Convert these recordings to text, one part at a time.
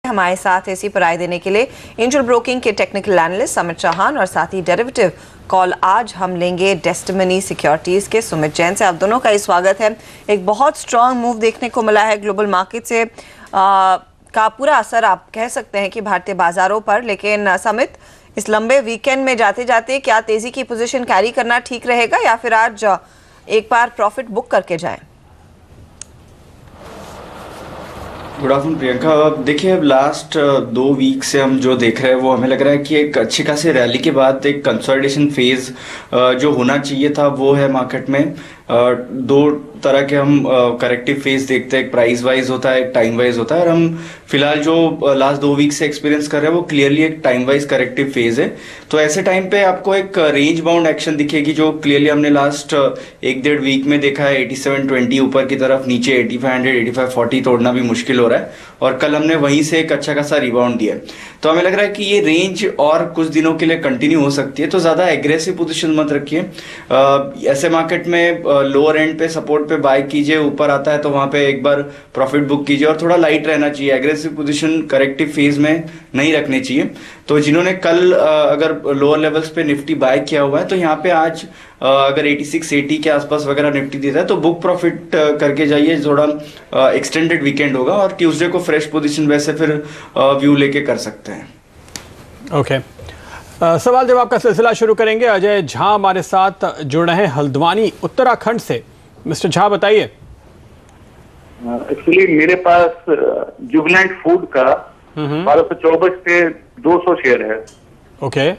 हमारे साथ इसी पर राय देने के लिए एंजल ब्रोकिंग के टेक्निकल एनालिस्ट समित चौहान और साथ ही डेरिवेटिव कॉल आज हम लेंगे डेस्टिनी सिक्योरिटीज के सुमित जैन से। आप दोनों का ही स्वागत है। एक बहुत स्ट्रांग मूव देखने को मिला है ग्लोबल मार्केट से का पूरा असर आप कह सकते हैं कि भारतीय बाजारों पर, लेकिन समित इस लंबे वीकेंड में जाते जाते क्या तेजी की पोजीशन कैरी करना ठीक रहेगा या फिर आज एक बार प्रॉफिट बुक करके जाएं? Good afternoon Priyanka. देखिए, अब लास्ट 2 वीक से हम जो देख रहे हैं वो हमें लग रहा है कि एक अच्छी खासी रैली के बाद एक कंसोलिडेशन फेज जो होना चाहिए था वो है मार्केट में। 2 तरह के हम करेक्टिव फेज देखते हैं, एक प्राइस वाइज होता है, एक टाइम वाइज होता है, और हम फिलहाल जो लास्ट 2 वीक से एक्सपीरियंस कर रहे हैं वो क्लियरली एक टाइम वाइज करेक्टिव फेज है। तो ऐसे टाइम पे आपको एक रेंज बाउंड एक्शन दिखेगी जो क्लियरली हमने लास्ट 1-1.5 वीक में देखा है। 8720 ऊपर की तरफ, नीचे 8500 8540 तोड़ना भी मुश्किल हो रहा है, और कल हमने वहीं से एक अच्छा खासा रिबाउंड दिया। तो हमें लग रहा है कि ये रेंज और कुछ दिनों के लिए कंटिन्यू हो सकती है, तो ज़्यादा एग्रेसिव पोजीशन मत रखिए। ऐसे मार्केट में लोअर एंड पे सपोर्ट पे बाय कीजिए, ऊपर आता है तो वहां पे एक बार प्रॉफिट बुक कीजिए, और थोड़ा लाइट रहना चाहिए। एग्रेसिव पोजीशन करेक्टिव फेज में नहीं रखनी चाहिए। तो जिन्होंने कल अगर लोअर लेवल्स पे निफ्टी बाय किया हुआ है तो यहाँ पे आज अगर 8680 के आसपास वगैरह निफ्टी देता है तो बुक प्रॉफिट करके जाइए। थोड़ा एक्सटेंडेड वीकेंड होगा और ट्यूसडे को फ्रेश पोजीशन वैसे फिर व्यू लेके कर सकते हैं। ओके, सवाल जवाब का सिलसिला शुरू करेंगे। अजय झा हमारे साथ जुड़ रहे हैं हल्द्वानी उत्तराखंड से। मिस्टर झा बताइए। एक्चुअली मेरे पास जुबिलेंट फूड का 1224 के 200 शेयर है। ओके।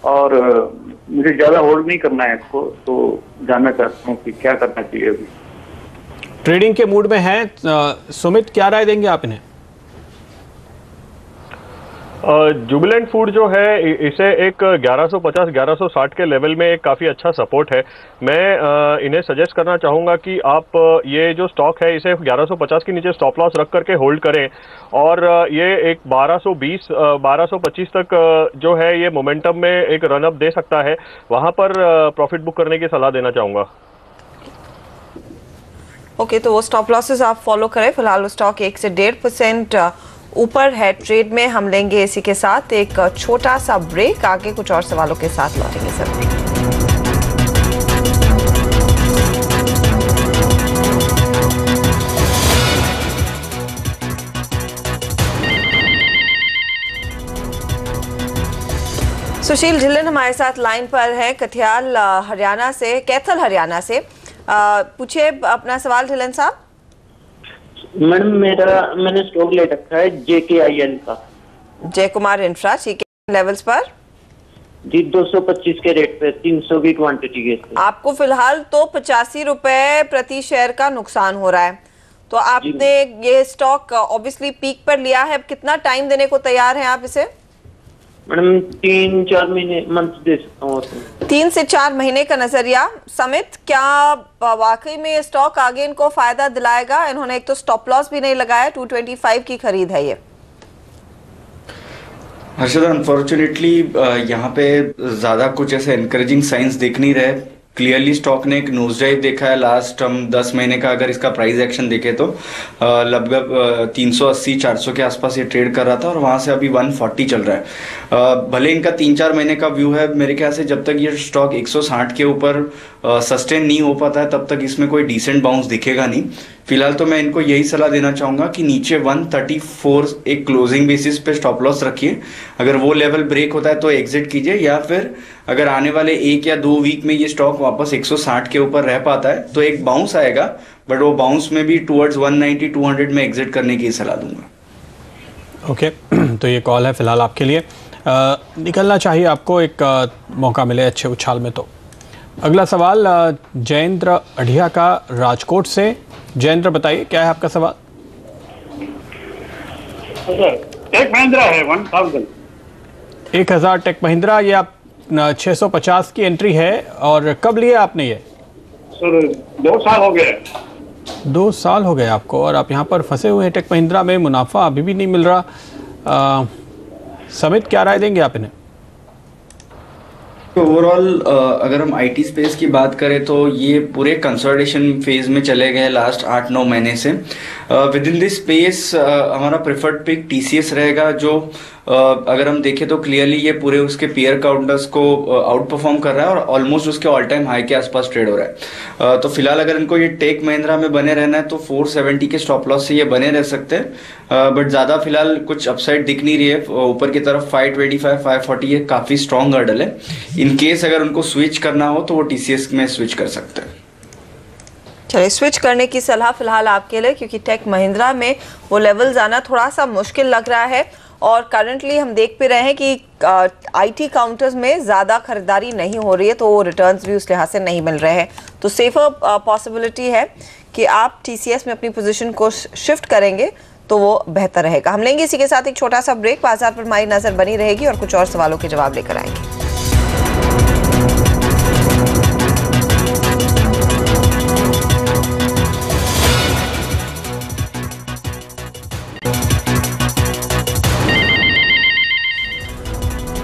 और मुझे ज्यादा होल्ड नहीं करना है इसको, तो जानना चाहता हूँ कि क्या करना चाहिए अभी। ट्रेडिंग के मूड में हैं सुमित, क्या राय देंगे आप इन्हें? जुबिलेंट फूड जो है इसे एक 1150-1160 के लेवल में एक काफ़ी अच्छा सपोर्ट है। मैं इन्हें सजेस्ट करना चाहूँगा कि आप ये जो स्टॉक है इसे 1150 के नीचे स्टॉप लॉस रख करके होल्ड करें, और ये एक 1220-1225 तक जो है ये मोमेंटम में एक रनअप दे सकता है, वहाँ पर प्रॉफिट बुक करने की सलाह देना चाहूँगा। ओके, तो वो स्टॉप लॉसेस आप फॉलो करें। फिलहाल वो स्टॉक 1 से 1.5% ऊपर है ट्रेड में। हम लेंगे इसी के साथ एक छोटा सा ब्रेक, आगे कुछ और सवालों के साथ लौटेंगे सर। सुशील ढिल्लन हमारे साथ लाइन पर है, कथियाल हरियाणा से, कैथल हरियाणा से। पूछिए अपना सवाल ढिल्लन साहब। मैडम मैंने स्टॉक ले रखा है JKIL का। जय कुमार इंफ्रा, ठीक है। लेवल्स पर जी 225 के रेट पे 300 की क्वांटिटी के। आपको फिलहाल तो 85 रुपए प्रति शेयर का नुकसान हो रहा है। तो आपने ये स्टॉक ऑब्वियसली पीक पर लिया है, कितना टाइम देने को तैयार हैं आप इसे? मैडम 3-4 महीने मंथ दे सकता हूँ। 3 से 4 महीने का नजरिया। समित, क्या वाकई में ये स्टॉक आगे इनको फायदा दिलाएगा? इन्होंने एक तो स्टॉप लॉस भी नहीं लगाया, 225 की खरीद है ये। हर्षदा, अनफॉर्चुनेटली यहाँ पे ज़्यादा कुछ ऐसे एनकरेजिंग साइंस दिख नहीं रहे। क्लियरली स्टॉक ने एक नोज ड्राइव देखा है लास्ट हम 10 महीने का अगर इसका प्राइस एक्शन देखे तो लगभग 380-400 के आसपास ये ट्रेड कर रहा था, और वहाँ से अभी 140 चल रहा है। भले इनका 3-4 महीने का व्यू है, मेरे ख्याल से जब तक ये स्टॉक 160 के ऊपर सस्टेन नहीं हो पाता है तब तक इसमें कोई डिसेंट बाउंस दिखेगा नहीं। फिलहाल तो मैं इनको यही सलाह देना चाहूँगा कि नीचे 134 एक क्लोजिंग बेसिस पे स्टॉप लॉस रखिए। अगर वो लेवल ब्रेक होता है तो एग्जिट कीजिए, या फिर अगर आने वाले 1 या 2 वीक में ये स्टॉक वापस 160 के ऊपर रह पाता है तो एक बाउंस आएगा, बट वो बाउंस में भी टुवर्ड्स 190-200 में एग्जिट करने की सलाह दूंगा। ओके, तो ये कॉल है फिलहाल आपके लिए। निकलना चाहिए आपको, एक मौका मिले अच्छे उछाल में। तो अगला सवाल जयेंद्र अढ़िया का राजकोट से। जयेंद्र बताइए, क्या है आपका सवाल? टेक महिंद्रा है 1000 टेक महिंद्रा, ये आप 650 की एंट्री है। और कब लिया आपने ये? सर 2 साल हो गए। 2 साल हो गए आपको, और आप यहाँ पर फंसे हुए हैं टेक महिंद्रा में, मुनाफा अभी भी नहीं मिल रहा। समित, क्या राय देंगे आप इन्हें? ओवरऑल अगर हम आईटी स्पेस की बात करें तो ये पूरे कंसोलिडेशन फेज में चले गए लास्ट 8-9 महीने से। विद इन दिस स्पेस हमारा प्रेफर्ड पिक टीसीएस रहेगा, जो अगर हम देखें तो क्लियरली ये पूरे उसके पीयर काउंटर्स को आउट परफॉर्म कर रहा है और ऑलमोस्ट उसके ऑल टाइम हाई के आसपास ट्रेड हो रहा है। तो फिलहाल अगर इनको ये टेक महिंद्रा में बने रहना है तो 470 के स्टॉप लॉस से ये बने रह सकते हैं, बट ज़्यादा फिलहाल कुछ अपसाइड दिख नहीं रही है। ऊपर की तरफ 525 540 ये काफ़ी स्ट्रॉन्ग हर्डल है। इन केस अगर उनको स्विच करना हो तो वो टीसीएस में स्विच कर सकते हैं। चलिए, स्विच करने की सलाह फिलहाल आपके लिए, क्योंकि टेक महिंद्रा में वो लेवल जाना थोड़ा सा मुश्किल लग रहा है और करंटली हम देख भी रहे हैं कि आईटी काउंटर्स में ज़्यादा खरीदारी नहीं हो रही है, तो वो रिटर्न्स भी उस लिहाज से नहीं मिल रहे हैं। तो सेफर पॉसिबिलिटी है कि आप टीसीएस में अपनी पोजीशन को शिफ्ट करेंगे तो वो बेहतर रहेगा। हम लेंगे इसी के साथ एक छोटा सा ब्रेक। बाजार पर हमारी नज़र बनी रहेगी और कुछ और सवालों के जवाब लेकर आएंगे।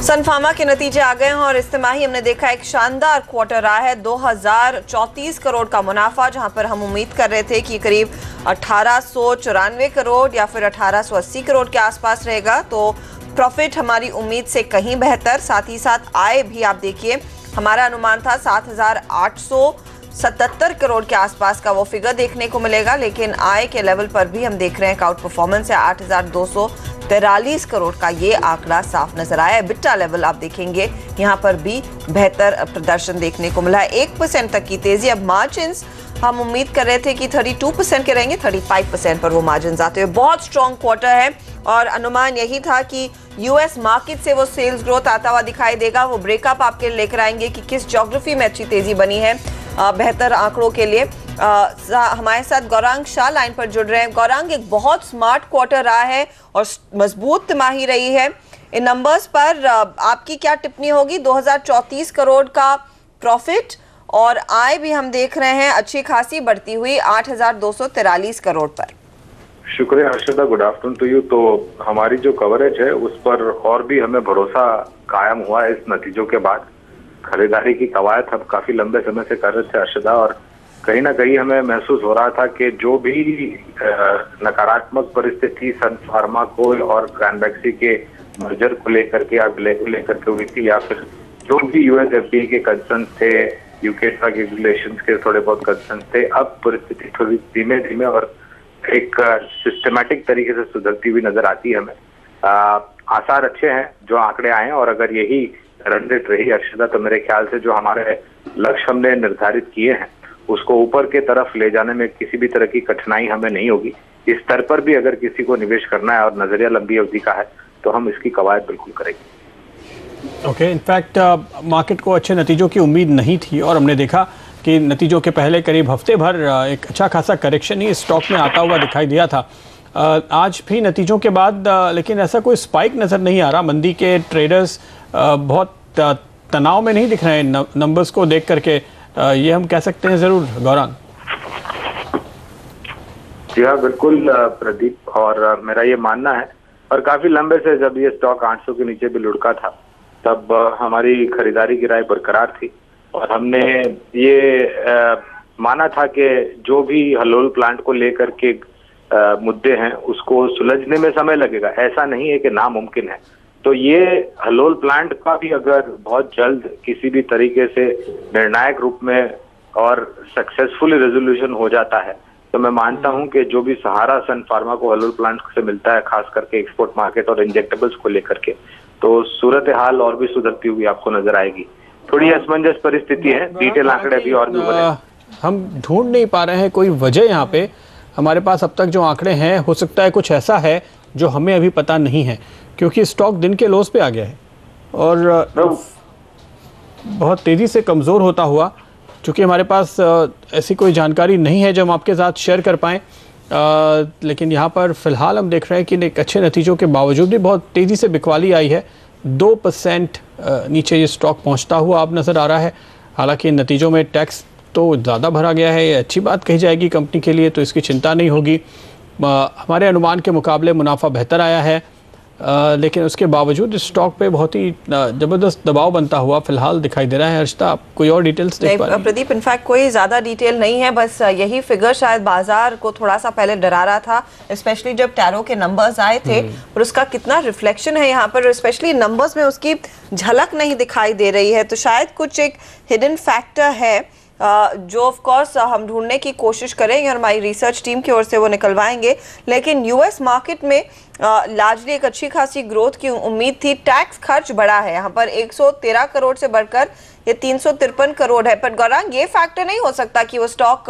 सन फार्मा के नतीजे आ गए हैं और इस तिमाही हमने देखा एक शानदार क्वार्टर रहा है। 2034 करोड़ का मुनाफा, जहां पर हम उम्मीद कर रहे थे कि करीब 1894 करोड़ या फिर 1880 करोड़ के आसपास रहेगा, तो प्रॉफिट हमारी उम्मीद से कहीं बेहतर। साथ ही साथ आय भी आप देखिए, हमारा अनुमान था 7877 करोड़ के आसपास का वो फिगर देखने को मिलेगा, लेकिन आय के लेवल पर भी हम देख रहे हैं आउट परफॉर्मेंस है। 8243 करोड़ का ये आंकड़ा साफ नजर आया है। बिट्टा लेवल आप देखेंगे यहाँ पर भी बेहतर प्रदर्शन देखने को मिला है, 1% तक की तेजी। अब मार्जिन हम उम्मीद कर रहे थे कि 32% के रहेंगे, 35% पर वो मार्जिन आते हुए बहुत स्ट्रॉन्ग क्वार्टर है और अनुमान यही था कि यूएस मार्केट से वो सेल्स ग्रोथ आता हुआ दिखाई देगा। वो ब्रेकअप आपके लेकर आएंगे कि किस ज्योग्राफी में अच्छी तेजी बनी है बेहतर आंकड़ों के लिए। हमारे साथ गौरांग शाह लाइन पर जुड़ रहे हैं। गौरांग, एक बहुत स्मार्ट क्वार्टर रहा है और मजबूत तिमाही रही है। इन नंबर्स पर आपकी क्या टिप्पणी होगी? 2034 करोड़ का प्रॉफिट और आय भी हम देख रहे हैं अच्छी खासी बढ़ती हुई 8243 करोड़ पर। शुक्रिया Arshada, good afternoon to you. तो हमारी जो कवरेज है उस पर और भी हमें भरोसा कायम हुआ है इस नतीजों के बाद। खरीदारी की कवायद हम काफी लंबे समय से कर रहे थे अर्शदा, और कहीं ना कहीं हमें महसूस हो रहा था कि जो भी नकारात्मक परिस्थिति सन फार्मा को और क्रैनबैक्सी के मर्जर को लेकर के या विलय को लेकर के हुई थी, या फिर जो भी यूएस एफडीए के कंसर्न थे, यूके ड्रग रेगुलेशंस के थोड़े बहुत कंसर्न थे, अब परिस्थिति थोड़ी धीमे धीमे और एक सिस्टमैटिक तरीके से सुधरती हुई नजर आती है हमें। आसार अच्छे हैं जो आंकड़े आए हैं, और अगर यही रन रेट रही अर्शदा तो मेरे ख्याल से जो हमारे लक्ष्य हमने निर्धारित किए हैं उसको ऊपर के तरफ ले जाने में किसी भी तरह की कठिनाई हमें नहीं होगी। इस स्तर पर भी अगर किसी को निवेश करना है और नजरिया लंबी अवधि का है तो हम इसकी कवायद बिल्कुल करेंगे। ओके, इनफैक्ट मार्केट को अच्छे नतीजों की उम्मीद नहीं थी और हमने देखा कि नतीजों के पहले करीब हफ्ते भर एक अच्छा खासा करेक्शन ही स्टॉक में आता हुआ दिखाई दिया था। आज भी नतीजों के बाद लेकिन ऐसा कोई स्पाइक नज़र नहीं आ रहा। मंदी के ट्रेडर्स बहुत तनाव में नहीं दिख रहे हैं नंबर्स को देख करके, ये हम कह सकते हैं ज़रूर गौरांग। जी हाँ बिल्कुल प्रदीप, और मेरा ये मानना है, और काफी लंबे से जब ये स्टॉक 800 के नीचे भी लुढ़का था तब हमारी खरीदारी की राय बरकरार थी, और हमने ये माना था कि जो भी हलोल प्लांट को लेकर के मुद्दे हैं उसको सुलझने में समय लगेगा, ऐसा नहीं है कि नामुमकिन है। तो ये हलोल प्लांट का भी अगर बहुत जल्द किसी भी तरीके से निर्णायक रूप में और सक्सेसफुली रेजोल्यूशन हो जाता है तो मैं मानता हूं कि जो भी सहारा सन फार्मा को हलोल प्लांट से मिलता है, खास करके एक्सपोर्ट मार्केट और इंजेक्टेबल्स को लेकर के, तो सूरत हाल और भी सुधरती हुई आपको नजर आएगी। थोड़ी असमंजस परिस्थिति है, डिटेल आंकड़े भी और भी बने। हम ढूंढ नहीं पा रहे हैं कोई वजह यहाँ पे। हमारे पास अब तक जो आंकड़े हैं, हो सकता है कुछ ऐसा है जो हमें अभी पता नहीं है, क्योंकि स्टॉक दिन के लोस पे आ गया है और बहुत तेज़ी से कमज़ोर होता हुआ। चूँकि हमारे पास ऐसी कोई जानकारी नहीं है जो हम आपके साथ शेयर कर पाएँ, लेकिन यहाँ पर फ़िलहाल हम देख रहे हैं कि एक अच्छे नतीजों के बावजूद भी बहुत तेज़ी से बिकवाली आई है। 2% नीचे ये स्टॉक पहुँचता हुआ अब नज़र आ रहा है। हालांकि नतीजों में टैक्स तो ज़्यादा भरा गया है, ये अच्छी बात कही जाएगी कंपनी के लिए, तो इसकी चिंता नहीं होगी। हमारे अनुमान के मुकाबले मुनाफा बेहतर आया है। लेकिन उसके बावजूद इस स्टॉक पे बहुत ही ज़बरदस्त दबाव बनता हुआ फिलहाल दिखाई दे रहा है। हर्षिता, आप कोई और डिटेल्स देख पा रहे हैं? प्रदीप, इनफैक्ट कोई ज़्यादा डिटेल नहीं है, बस यही फिगर शायद बाजार को थोड़ा सा पहले डरा रहा था, स्पेशली जब टैरो के नंबर्स आए थे, और उसका कितना रिफ्लेक्शन है यहाँ पर, स्पेशली नंबर्स में उसकी झलक नहीं दिखाई दे रही है। तो शायद कुछ एक हिडन फैक्टर है जो ऑफ कोर्स हम ढूंढने की कोशिश करेंगे और हमारी रिसर्च टीम की ओर से वो निकलवाएंगे। लेकिन यूएस मार्केट में लार्जली एक अच्छी खासी ग्रोथ की उम्मीद थी। टैक्स खर्च बढ़ा है, यहाँ पर 113 करोड़ से बढ़कर ये 353 करोड़ है। पर गौरांग, ये फैक्टर नहीं हो सकता कि वो स्टॉक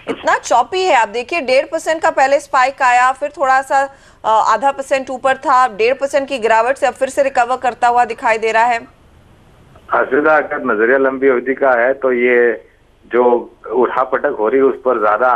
इतना चॉपी है। आप देखिए 1.5% का पहले स्पाइक आया, फिर थोड़ा सा आधा % ऊपर था, 1.5% की गिरावट से अब फिर से रिकवर करता हुआ दिखाई दे रहा है। हर्षिता, अगर नजरिया लंबी अवधि का है तो ये जो उठापटक हो रही है उस पर ज्यादा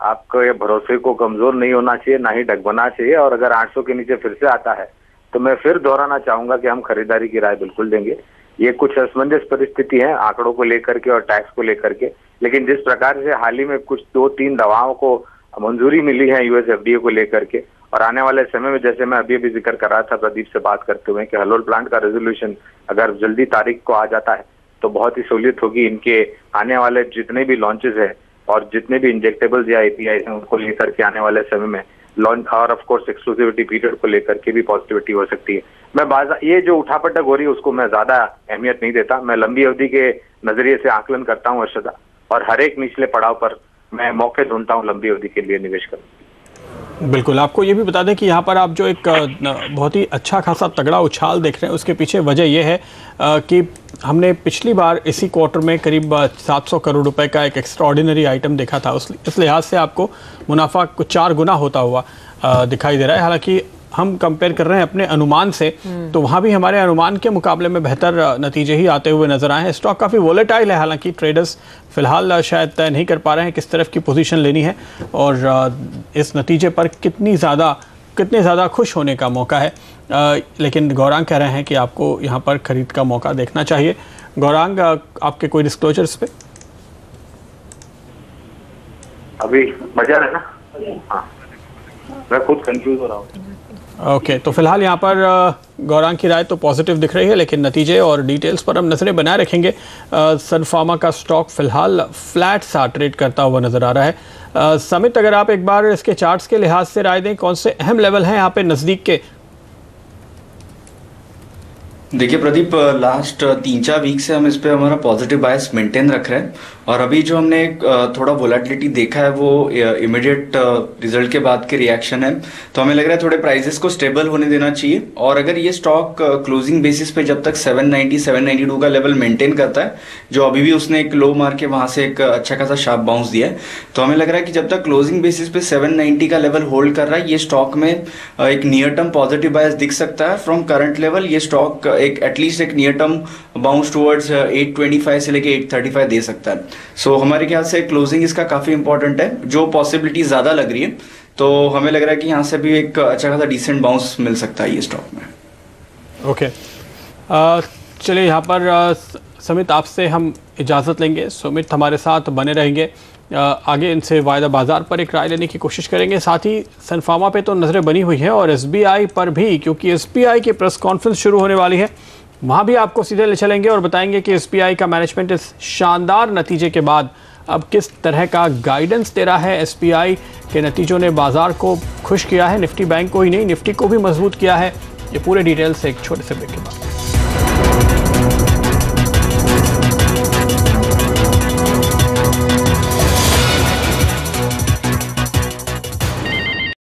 आपको ये भरोसे को कमजोर नहीं होना चाहिए, ना ही डगमगना चाहिए। और अगर 800 के नीचे फिर से आता है तो मैं फिर दोहराना चाहूंगा कि हम खरीदारी की राय बिल्कुल देंगे। ये कुछ असमंजस परिस्थिति है आंकड़ों को लेकर के और टैक्स को लेकर के, लेकिन जिस प्रकार से हाल ही में कुछ 2-3 दवाओं को मंजूरी मिली है यूएस एफडीए को लेकर के, और आने वाले समय में, जैसे मैं अभी जिक्र कर रहा था प्रदीप से बात करते हुए, कि हलोल प्लांट का रेजोल्यूशन अगर जल्दी तारीख को आ जाता है तो बहुत ही सहूलियत होगी। इनके आने वाले जितने भी लॉन्चेस है और जितने भी इंजेक्टेबल्स या एपीआई हैं उनको लेकर के आने वाले समय में लॉन्च, और ऑफ कोर्स एक्सक्लूसिविटी पीरियड को लेकर के भी पॉजिटिविटी हो सकती है। मैं बाजार ये जो उठापटक हो रही है उसको मैं ज्यादा अहमियत नहीं देता। मैं लंबी अवधि के नजरिए से आकलन करता हूँ हर्षदा, और हर एक निचले पड़ाव पर मैं मौके ढूंढता हूँ लंबी अवधि के लिए निवेश करने। बिल्कुल, आपको ये भी बता दें कि यहाँ पर आप जो एक बहुत ही अच्छा खासा तगड़ा उछाल देख रहे हैं, उसके पीछे वजह यह है कि हमने पिछली बार इसी क्वार्टर में करीब 700 करोड़ रुपए का एक एक्स्ट्राऑर्डिनरी आइटम देखा था। इस लिहाज से आपको मुनाफा कुछ 4 गुना होता हुआ दिखाई दे रहा है। हालांकि हम कंपेयर कर रहे हैं अपने अनुमान से, तो वहाँ भी हमारे अनुमान के मुकाबले में बेहतर नतीजे ही आते हुए नजर आए हैं। स्टॉक काफ़ी वोलेटाइल है, हालांकि ट्रेडर्स फिलहाल शायद तय नहीं कर पा रहे हैं किस तरफ की पोजीशन लेनी है और इस नतीजे पर कितने ज़्यादा खुश होने का मौका है। लेकिन गौरांग कह रहे हैं कि आपको यहाँ पर खरीद का मौका देखना चाहिए। गौरांग, आपके कोई डिस्क्लोजर्स पे? अभी मजा है ना? हाँ, मैं खुद कंफ्यूज हो रहा हूँ। ओके, तो फिलहाल यहाँ पर गौरांग की राय तो पॉजिटिव दिख रही है, लेकिन नतीजे और डिटेल्स पर हम नजरें बनाए रखेंगे। सन फार्मा का स्टॉक फिलहाल फ्लैट सा ट्रेड करता हुआ नजर आ रहा है। समित, अगर आप एक बार इसके चार्ट्स के लिहाज से राय दें, कौन से अहम लेवल हैं यहाँ पे नजदीक के? देखिए प्रदीप, लास्ट 3-4 वीक से हम इस पे हमारा पॉजिटिव बायस मेंटेन रख रहे हैं, और अभी जो हमने थोड़ा वोलेटिलिटी देखा है वो इमीडिएट रिजल्ट के बाद के रिएक्शन है। तो हमें लग रहा है थोड़े प्राइसेस को स्टेबल होने देना चाहिए, और अगर ये स्टॉक क्लोजिंग बेसिस पे जब तक 790-792 का लेवल मेंटेन करता है, जो अभी भी उसने एक लो मार के वहां से एक अच्छा खासा शार्प बाउंस दिया है, तो हमें लग रहा है कि जब तक क्लोजिंग बेसिस पे 790 का लेवल होल्ड कर रहा है, ये स्टॉक में एक नियर टर्म पॉजिटिव बायस दिख सकता है। फ्रॉम करंट लेवल ये स्टॉक एक एटलीस्ट एक नियर टर्म बाउंस टुवर्ड्स 825 से लेके 835 दे सकता है। सो हमारे ख्याल से क्लोजिंग इसका काफी इंपॉर्टेंट है, जो पॉसिबिलिटी ज्यादा लग रही है, तो हमें लग रहा है कि यहाँ से भी एक अच्छा खासा डिसेंट बाउंस मिल सकता है ये स्टॉक में। ओके, चलिए यहाँ पर समित आपसे हम इजाज़त लेंगे। सुमित हमारे साथ बने रहेंगे, आगे इनसे वायदा बाजार पर एक राय लेने की कोशिश करेंगे। साथ ही सन फार्मा पे तो नज़रें बनी हुई हैं और SBI पर भी, क्योंकि SBI की प्रेस कॉन्फ्रेंस शुरू होने वाली है, वहाँ भी आपको सीधे ले चलेंगे और बताएंगे कि SBI का मैनेजमेंट इस शानदार नतीजे के बाद अब किस तरह का गाइडेंस दे रहा है। SBI के नतीजों ने बाजार को खुश किया है, निफ्टी बैंक को ही नहीं निफ्टी को भी मजबूत किया है। ये पूरे डिटेल्स एक छोटे से ब्रेक के बाद।